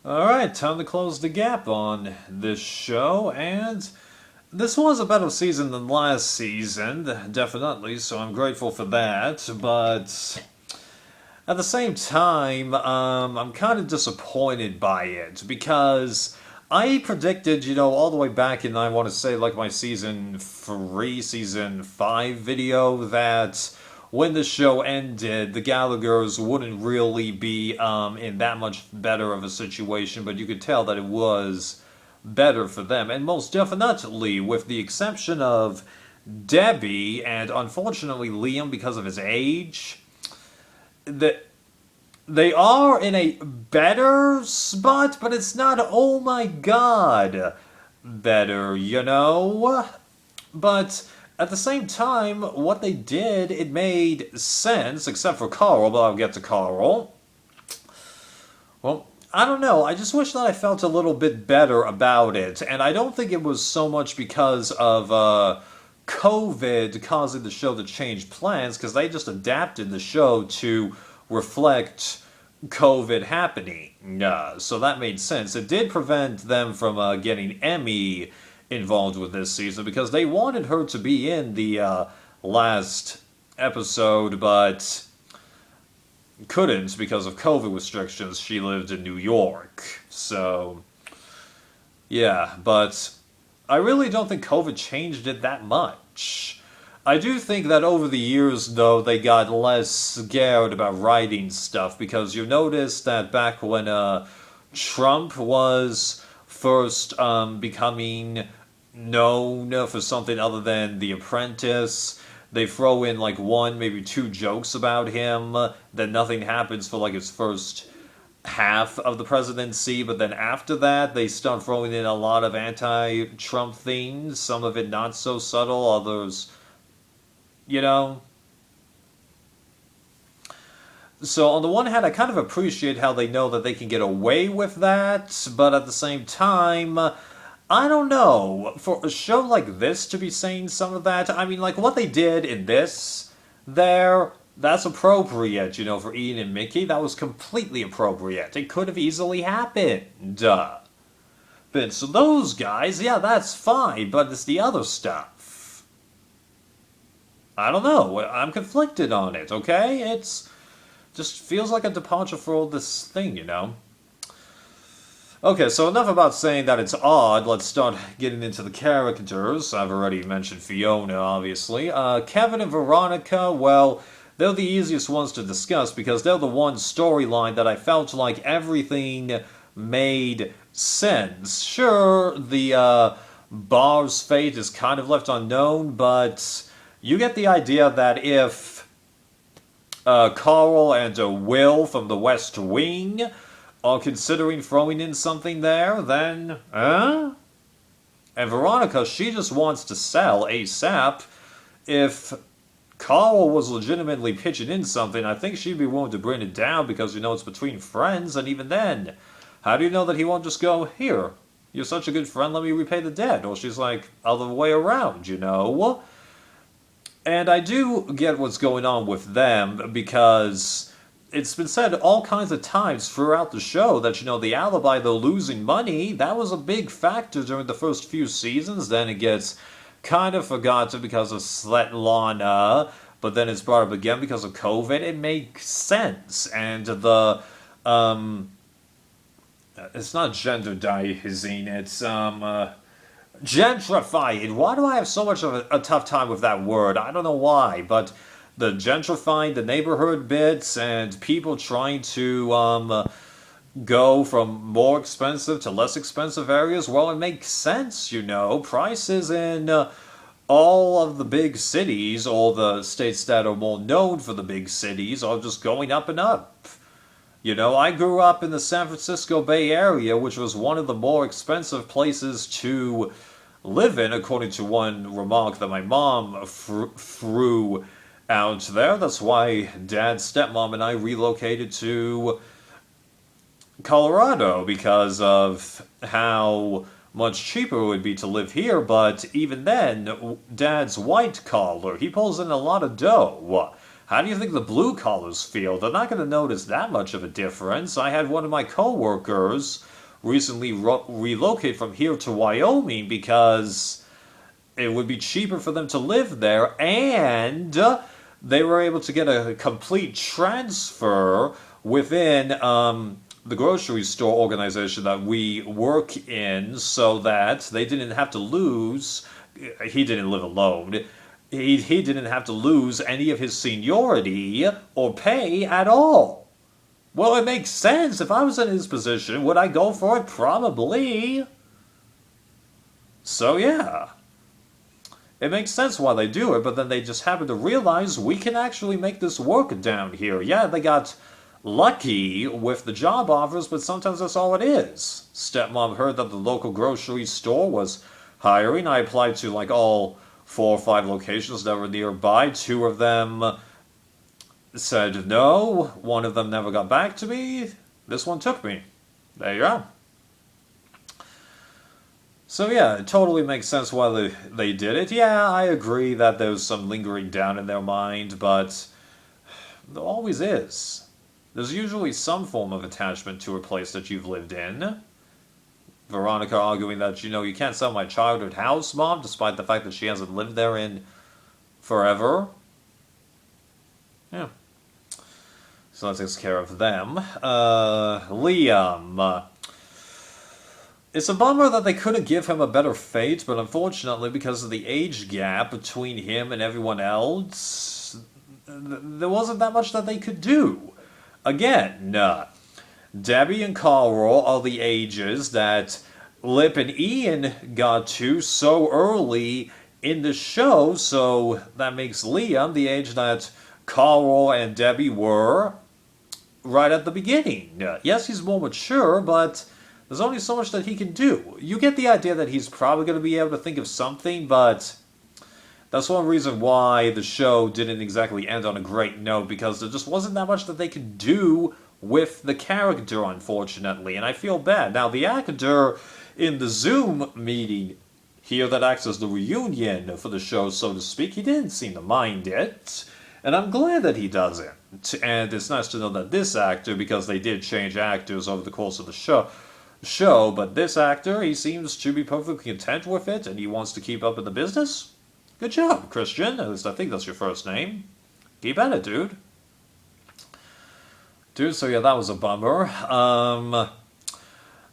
Alright, time to close the gap on this show, and this was a better season than last season, definitely, so I'm grateful for that, but at the same time, I'm kind of disappointed by it, because I predicted, all the way back in, I want to say, like my season 3, season 5 video, that when the show ended, the Gallaghers wouldn't really be in that much better of a situation, but you could tell that it was better for them. And most definitely, with the exception of Debbie and unfortunately Liam because of his age, that they are in a better spot, but it's not, oh my god, better, But at the same time, what they did, it made sense, except for Carl, but I'll get to Carl. Well, I don't know. I just wish that I felt a little bit better about it. And I don't think it was so much because of COVID causing the show to change plans, because they just adapted the show to reflect COVID happening. So that made sense. It did prevent them from getting Emmy involved with this season because they wanted her to be in the last episode, but couldn't because of COVID restrictions. She lived in New York. So, yeah, but I really don't think COVID changed it that much. I do think that over the years, though, they got less scared about writing stuff because you notice that back when Trump was first becoming known for something other than The Apprentice, they throw in like one, maybe two jokes about him, then nothing happens for like his first half of the presidency, but then after that, they start throwing in a lot of anti-Trump things, some of it not so subtle, others, you know? So on the one hand, I kind of appreciate how they know that they can get away with that, but at the same time, I don't know. For a show like this to be saying some of that, I mean, like what they did in this, that's appropriate, for Ian and Mickey. That was completely appropriate. It could have easily happened. But so those guys, yeah, that's fine, but it's the other stuff. I don't know. I'm conflicted on it, okay? It's just feels like a departure for all this thing. Okay, so enough about saying that it's odd. Let's start getting into the characters. I've already mentioned Fiona, obviously. Kevin and Veronica, well, they're the easiest ones to discuss because they're the one storyline that I felt like everything made sense. Sure, the bar's fate is kind of left unknown, but you get the idea that if Carl and Will from the West Wing are considering throwing in something there, then, And Veronica, she just wants to sell ASAP. If Carl was legitimately pitching in something, I think she'd be willing to bring it down because, it's between friends, and even then, how do you know that he won't just go, here, you're such a good friend, let me repay the debt? Or she's like, other way around, And I do get what's going on with them because it's been said all kinds of times throughout the show that, the alibi, though losing money, that was a big factor during the first few seasons. Then it gets kind of forgotten because of Svetlana, but then it's brought up again because of COVID. It makes sense. And it's not gender dizing, it's, gentrifying. Why do I have so much of a tough time with that word? I don't know why, but the gentrifying the neighborhood bits and people trying to go from more expensive to less expensive areas, well, it makes sense, Prices in all of the big cities, or the states that are more known for the big cities, are just going up and up. I grew up in the San Francisco Bay Area, which was one of the more expensive places to live in, according to one remark that my mom threw out there. That's why Dad, stepmom, and I relocated to Colorado, because of how much cheaper it would be to live here. But even then, Dad's white collar, he pulls in a lot of dough. How do you think the blue collars feel? They're not going to notice that much of a difference. I had one of my coworkers recently relocate from here to Wyoming because it would be cheaper for them to live there, and they were able to get a complete transfer within the grocery store organization that we work in, so that they didn't have to lose. He didn't live alone. He didn't have to lose any of his seniority or pay at all. Well, it makes sense. If I was in his position, would I go for it? Probably. So yeah. It makes sense why they do it, but then they just happen to realize we can actually make this work down here. Yeah, they got lucky with the job offers, but sometimes that's all it is. Stepmom heard that the local grocery store was hiring. I applied to like all 4 or 5 locations that were nearby. 2 of them said no. 1 of them never got back to me. This one took me. There you go. So yeah, it totally makes sense why they did it. Yeah, I agree that there's some lingering down in their mind, but there always is. There's usually some form of attachment to a place that you've lived in. Veronica arguing that, you can't sell my childhood house, Mom, despite the fact that she hasn't lived there in forever. Yeah. So that takes care of them. Liam. It's a bummer that they couldn't give him a better fate, but unfortunately, because of the age gap between him and everyone else, there wasn't that much that they could do. Again, Debbie and Carl are the ages that Lip and Ian got to so early in the show, so that makes Liam the age that Carl and Debbie were right at the beginning. Yes, he's more mature, but there's only so much that he can do. You get the idea that he's probably going to be able to think of something, but that's one reason why the show didn't exactly end on a great note, because there just wasn't that much that they could do with the character, unfortunately, and I feel bad. Now, the actor in the Zoom meeting here that acts as the reunion for the show, so to speak, he didn't seem to mind it, and I'm glad that he doesn't. And it's nice to know that this actor, because they did change actors over the course of the show, but this actor, he seems to be perfectly content with it, and he wants to keep up in the business. Good job, Christian. At least I think that's your first name. Keep at it, dude. So yeah, that was a bummer.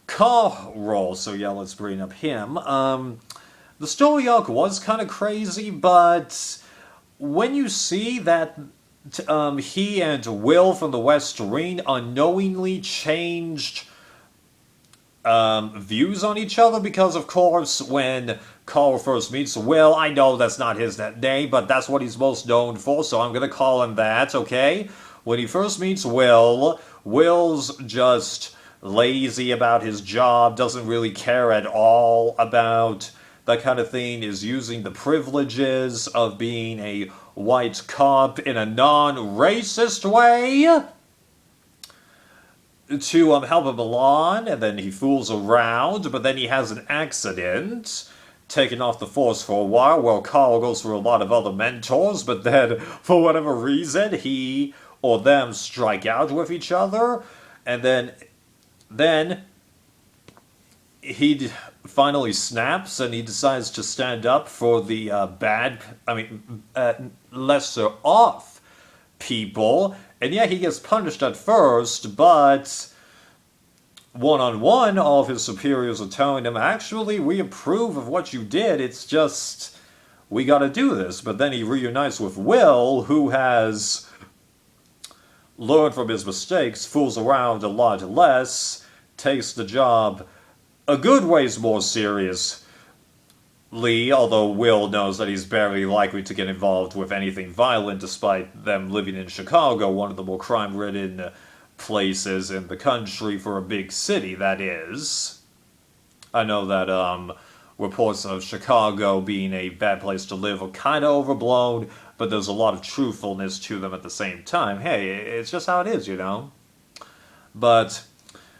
Carl, so yeah, let's bring up him. The story arc was kind of crazy, but when you see that he and Will from the West Wing unknowingly changed views on each other, because of course when Carl first meets Will, I know that's not his name, but that's what he's most known for, so I'm gonna call him that, okay? When he first meets Will, Will's just lazy about his job, doesn't really care at all about that kind of thing, is using the privileges of being a white cop in a non-racist way to help him along, and then he fools around, but then he has an accident, taking off the force for a while Carl goes through a lot of other mentors, but then, for whatever reason, he or them strike out with each other, and then he finally snaps, and he decides to stand up for the lesser off people. And yeah, he gets punished at first, but one-on-one, all of his superiors are telling him, actually, we approve of what you did, it's just, we gotta do this. But then he reunites with Will, who has learned from his mistakes, fools around a lot less, takes the job a good ways more seriously, although Will knows that he's barely likely to get involved with anything violent, despite them living in Chicago, one of the more crime-ridden places in the country for a big city, that is. I know that reports of Chicago being a bad place to live are kind of overblown, but there's a lot of truthfulness to them at the same time. Hey, it's just how it is, But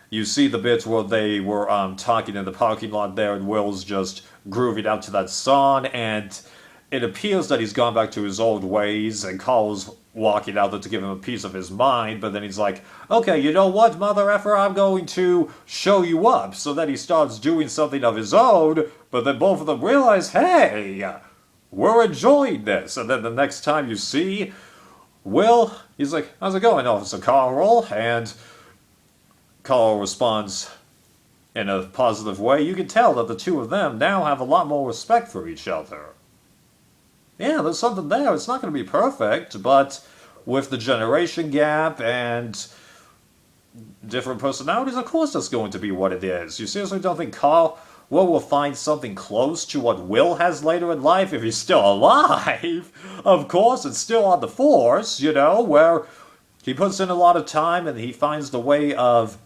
you see the bits where they were talking in the parking lot there, and Will's just grooving out to that song, and it appears that he's gone back to his old ways, and Carl's walking out there to give him a piece of his mind, but then he's like, okay, you know what, mother effer, I'm going to show you up. So then he starts doing something of his own, but then both of them realize, hey, we're enjoying this. And then the next time you see Will, he's like, how's it going, Officer Carl? And Carl responds in a positive way. You can tell that the two of them now have a lot more respect for each other. Yeah, there's something there. It's not going to be perfect, but with the generation gap and different personalities, of course that's going to be what it is. You seriously don't think Carl will find something close to what Will has later in life if he's still alive? Of course, it's still on the Force, you know, where he puts in a lot of time and he finds the way of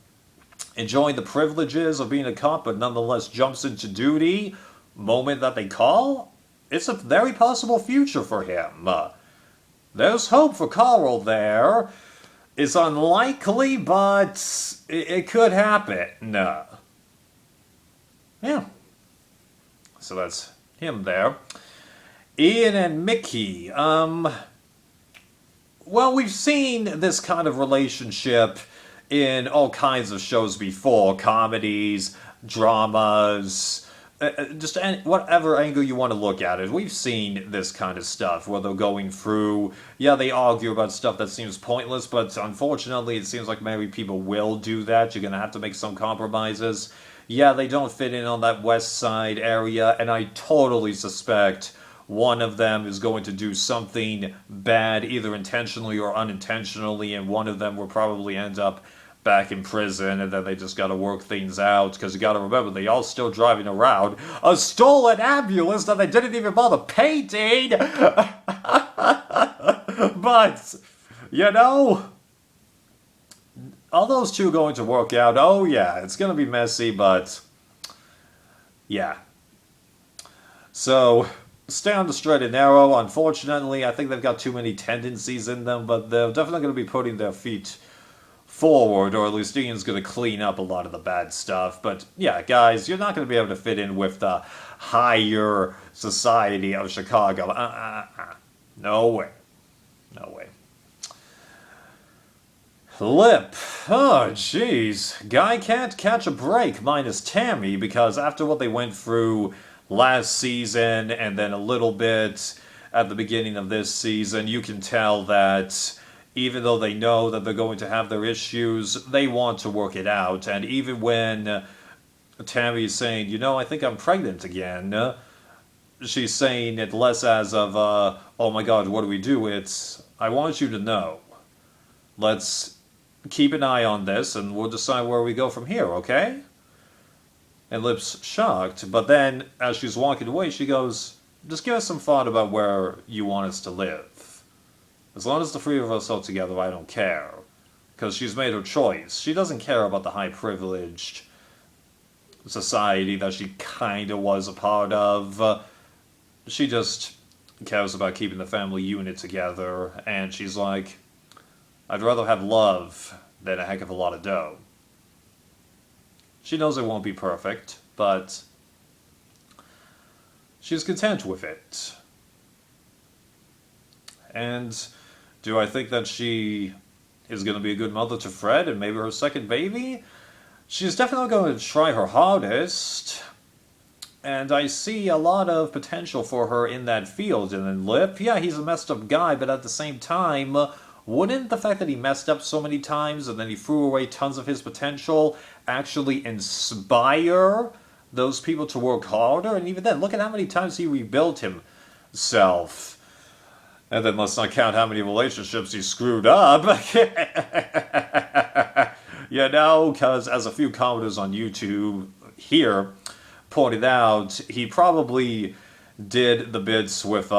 enjoying the privileges of being a cop, but nonetheless jumps into duty moment that they call. It's a very possible future for him. There's hope for Carl there. It's unlikely, but it could happen. Yeah. So that's him there. Ian and Mickey. Well, we've seen this kind of relationship in all kinds of shows before. Comedies, dramas, just whatever angle you want to look at it. We've seen this kind of stuff where they're going through, yeah, they argue about stuff that seems pointless, but unfortunately it seems like maybe people will do that. You're going to have to make some compromises. Yeah, they don't fit in on that west side area, and I totally suspect one of them is going to do something bad, either intentionally or unintentionally, and one of them will probably end up back in prison, and then they just gotta work things out, because you gotta remember, they all still driving around a stolen ambulance that they didn't even bother painting! But, you know, are those two going to work out? Oh yeah, it's gonna be messy, but yeah. So, stay on the straight and narrow. Unfortunately, I think they've got too many tendencies in them, but they're definitely going to be putting their feet forward, or at least Ian's going to clean up a lot of the bad stuff. But yeah, guys, you're not going to be able to fit in with the higher society of Chicago. No way. No way. Lip. Oh, jeez. Guy can't catch a break minus Tammy, because after what they went through last season and then a little bit at the beginning of this season, you can tell that even though they know that they're going to have their issues, they want to work it out. And even when Tammy's saying, you know, I think I'm pregnant again, she's saying it less as of, oh my god, what do we do? It's, I want you to know. Let's keep an eye on this and we'll decide where we go from here, okay? And Lip's shocked, but then as she's walking away, she goes, just give us some thought about where you want us to live. As long as the three of us are together, I don't care. Because she's made her choice. She doesn't care about the high-privileged society that she kind of was a part of. She just cares about keeping the family unit together, and she's like, I'd rather have love than a heck of a lot of dough. She knows it won't be perfect, but she's content with it. And do I think that she is going to be a good mother to Fred and maybe her second baby? She's definitely going to try her hardest. And I see a lot of potential for her in that field. And then Lip, yeah, he's a messed up guy, but at the same time, wouldn't the fact that he messed up so many times and then he threw away tons of his potential actually inspire those people to work harder? And even then, look at how many times he rebuilt himself. And then let's not count how many relationships he screwed up. You know, because as a few commenters on YouTube here pointed out, he probably did the bits with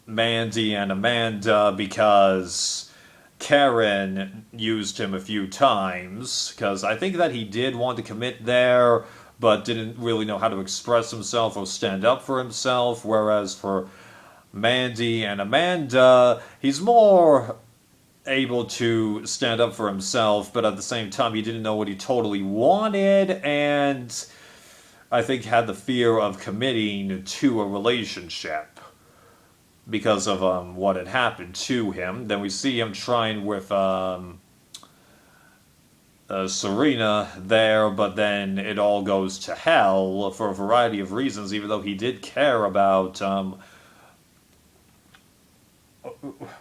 Mandy and Amanda because Karen used him a few times. Because I think that he did want to commit there, but didn't really know how to express himself or stand up for himself. Whereas for Mandy and Amanda, he's more able to stand up for himself, but at the same time he didn't know what he totally wanted, and I think had the fear of committing to a relationship. because of what had happened to him. Then we see him trying with Serena there, but then it all goes to hell for a variety of reasons, even though he did care about.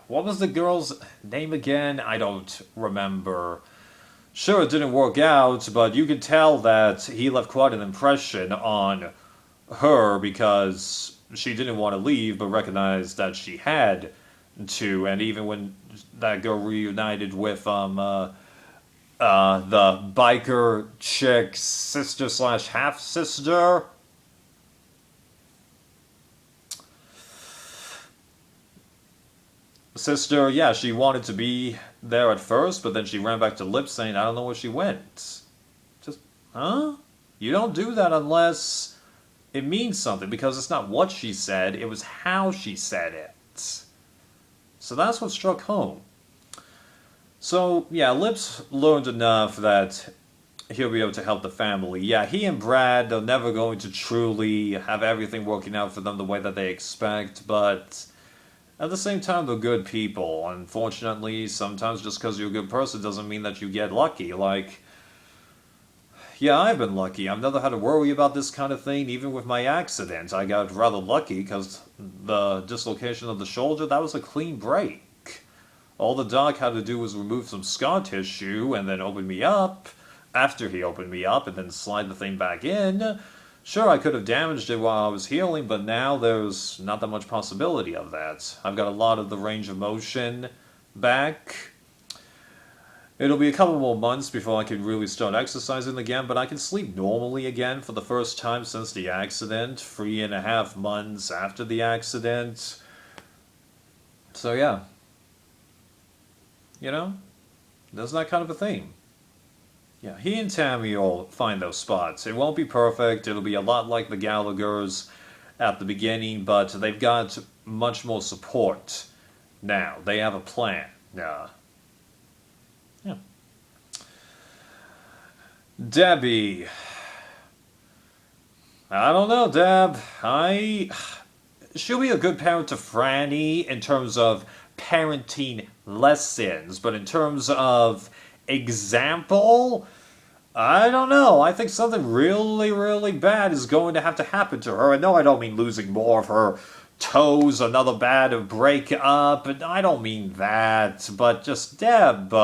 What was the girl's name again? I don't remember. Sure, it didn't work out, but you could tell that he left quite an impression on her because she didn't want to leave, but recognized that she had to. And even when that girl reunited with the biker chick's sister slash half sister. Sister, yeah, she wanted to be there at first, but then she ran back to Lip saying, I don't know where she went. Just, huh? You don't do that unless it means something, because it's not what she said, it was how she said it. So that's what struck home. So, yeah, Lip's learned enough that he'll be able to help the family. Yeah, he and Brad, they're never going to truly have everything working out for them the way that they expect, but at the same time, they're good people. Unfortunately, sometimes just because you're a good person doesn't mean that you get lucky. Like, yeah, I've been lucky. I've never had to worry about this kind of thing, even with my accident. I got rather lucky because the dislocation of the shoulder, that was a clean break. All the doc had to do was remove some scar tissue and then open me up after he opened me up and then slide the thing back in. Sure, I could have damaged it while I was healing, but now there's not that much possibility of that. I've got a lot of the range of motion back. It'll be a couple more months before I can really start exercising again, but I can sleep normally again for the first time since the accident, 3.5 months after the accident. So yeah. You know, there's that kind of a thing. Yeah, he and Tammy will find those spots. It won't be perfect. It'll be a lot like the Gallaghers at the beginning, but they've got much more support now. They have a plan. Yeah. Debbie. I don't know, Deb. She'll be a good parent to Franny in terms of parenting lessons, but in terms of example, I don't know. I think something really, really bad is going to have to happen to her. And no, I don't mean losing more of her toes, another bad breakup, and I don't mean that, but just Deb,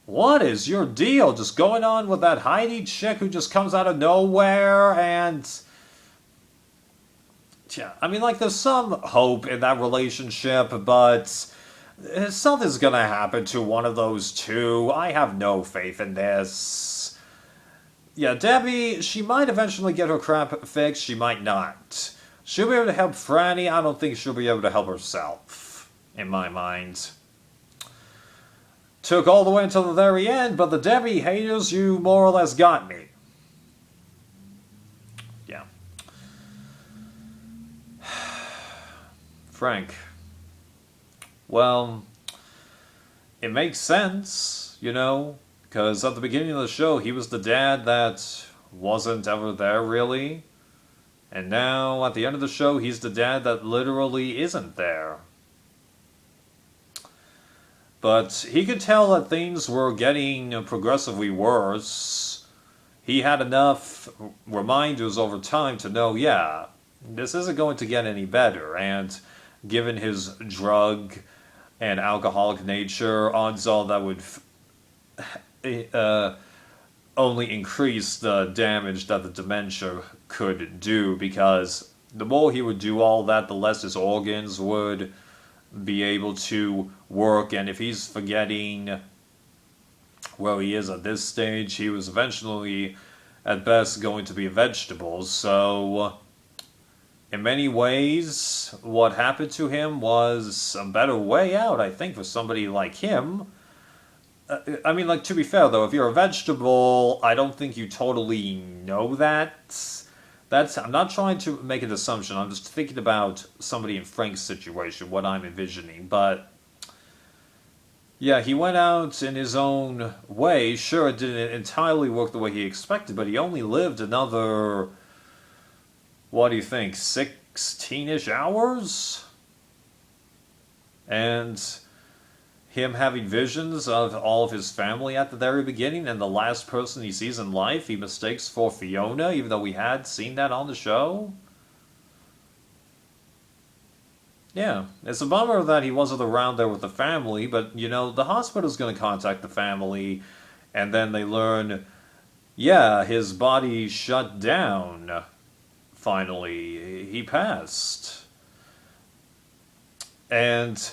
what is your deal? Just going on with that Heidi chick who just comes out of nowhere and... Yeah, I mean, like, there's some hope in that relationship, but something's gonna happen to one of those two. I have no faith in this. Yeah, Debbie, she might eventually get her crap fixed, she might not. She'll be able to help Franny, I don't think she'll be able to help herself, in my mind. Took all the way until the very end, but the Debbie haters, you more or less got me. Yeah. Frank. Well, it makes sense, you know, because at the beginning of the show, he was the dad that wasn't ever there, really. And now, at the end of the show, he's the dad that literally isn't there. But he could tell that things were getting progressively worse. He had enough reminders over time to know, yeah, this isn't going to get any better. And given his drug and alcoholic nature, odds are that would only increase the damage that the dementia could do, because the more he would do all that, the less his organs would be able to work, and if he's forgetting where he is at this stage, he was eventually, at best, going to be a vegetable. So, in many ways, what happened to him was a better way out, I think, for somebody like him. I mean, like, to be fair, though, if you're a vegetable, I don't think you totally know that. I'm not trying to make an assumption, I'm just thinking about somebody in Frank's situation, what I'm envisioning, but... Yeah, he went out in his own way. Sure, it didn't entirely work the way he expected, but he only lived another... What do you think, 16-ish hours? And him having visions of all of his family at the very beginning, and the last person he sees in life he mistakes for Fiona, even though we had seen that on the show. Yeah, it's a bummer that he wasn't around there with the family, but, the hospital's going to contact the family, and then they learn, yeah, his body shut down. Finally, he passed. And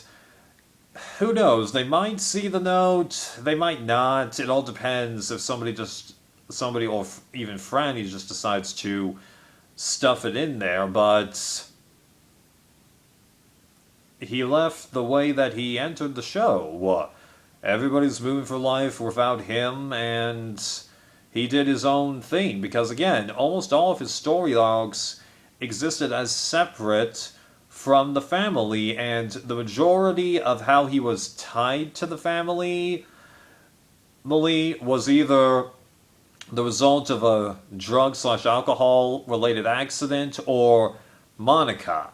who knows? They might see the note, they might not. It all depends if somebody or even Franny just decides to stuff it in there, but he left the way that he entered the show. Everybody's moving for life without him, and he did his own thing. Because again, almost all of his story arcs existed as separate from the family, and the majority of how he was tied to the family was either the result of a drug/alcohol related accident or Monica.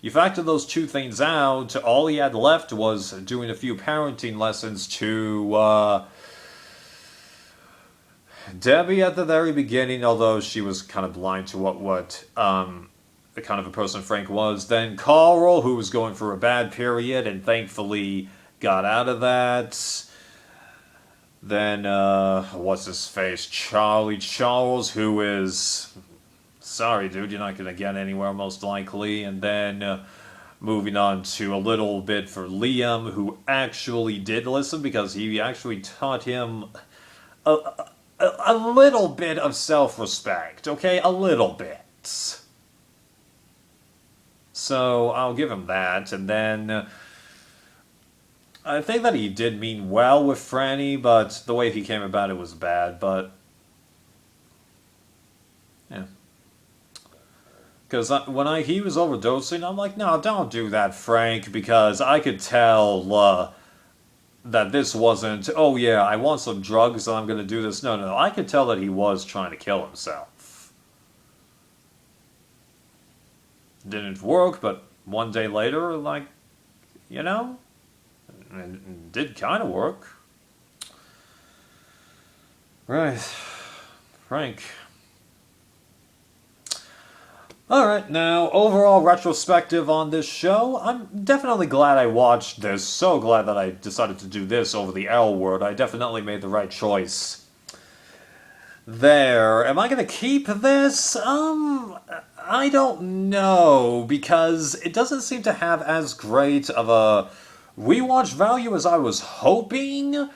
You factor those two things out, all he had left was doing a few parenting lessons to Debbie at the very beginning, although she was kind of blind to what the kind of a person Frank was. Then Carl, who was going through a bad period and thankfully got out of that. Then, what's his face? Charlie Charles, who is... Sorry, dude, you're not going to get anywhere, most likely. And then, moving on to a little bit for Liam, who actually did listen, because he actually taught him a little bit of self-respect, okay? A little bit. So, I'll give him that. And then... I think that he did mean well with Franny, but the way he came about it was bad, but... Yeah. Because when he was overdosing, I'm like, no, don't do that, Frank, because I could tell that this wasn't, oh yeah, I want some drugs and I'm going to do this. No, I could tell that he was trying to kill himself. Didn't work, but one day later, like, it did kind of work. Right. Frank. Alright, now, overall retrospective on this show, I'm definitely glad I watched this. So glad that I decided to do this over the L word. I definitely made the right choice. There. Am I going to keep this? I don't know, because it doesn't seem to have as great of a rewatch value as I was hoping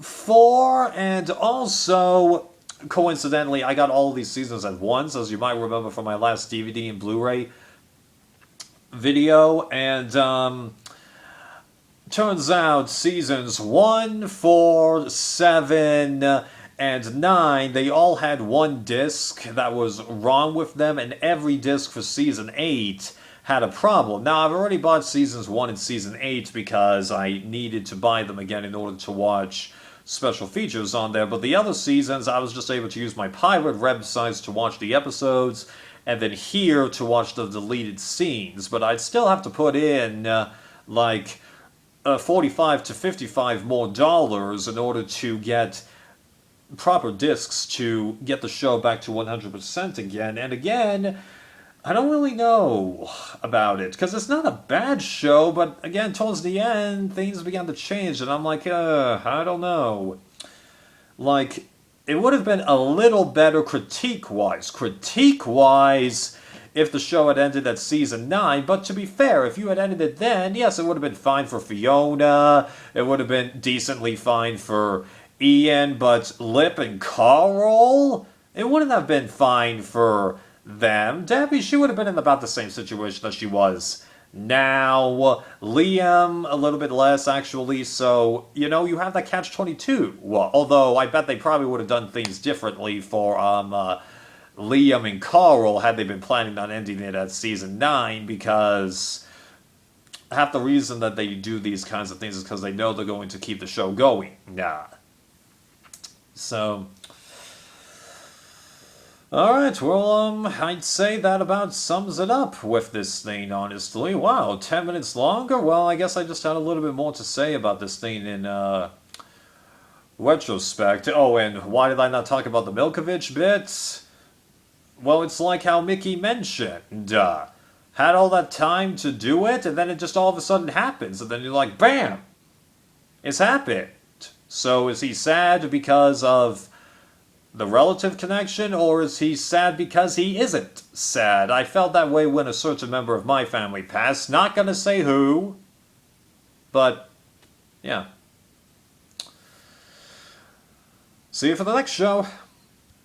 for, and also, coincidentally, I got all of these seasons at once, as you might remember from my last DVD and Blu-ray video, and turns out seasons 1, 4, 7, and 9, they all had one disc that was wrong with them, and every disc for season 8 had a problem. Now, I've already bought seasons 1 and season 8 because I needed to buy them again in order to watch special features on there, but the other seasons, I was just able to use my pirate websites to watch the episodes, and then here to watch the deleted scenes, but I'd still have to put in, like, $45 to $55 more dollars in order to get proper discs to get the show back to 100% again, and again, I don't really know about it, because it's not a bad show, but again, towards the end, things began to change, and I'm like, I don't know. Like, it would have been a little better critique-wise, if the show had ended at season 9, but to be fair, if you had ended it then, yes, it would have been fine for Fiona, it would have been decently fine for Ian, but Lip and Carl, it wouldn't have been fine for them. Debbie, she would have been in about the same situation that she was now. Liam, a little bit less, actually, so, you have that catch-22. Well, although, I bet they probably would have done things differently for, Liam and Carl had they been planning on ending it at season 9, because half the reason that they do these kinds of things is because they know they're going to keep the show going. So... Alright, well, I'd say that about sums it up with this scene, honestly. Wow, 10 minutes longer? Well, I guess I just had a little bit more to say about this scene in, retrospect. Oh, and why did I not talk about the Milkovich bit? Well, it's like how Mickey mentioned. Had all that time to do it, and then it just all of a sudden happens, and then you're like, BAM! It's happened. So is he sad because of the relative connection, or is he sad because he isn't sad? I felt that way when a certain member of my family passed. Not gonna say who, but yeah. See you for the next show.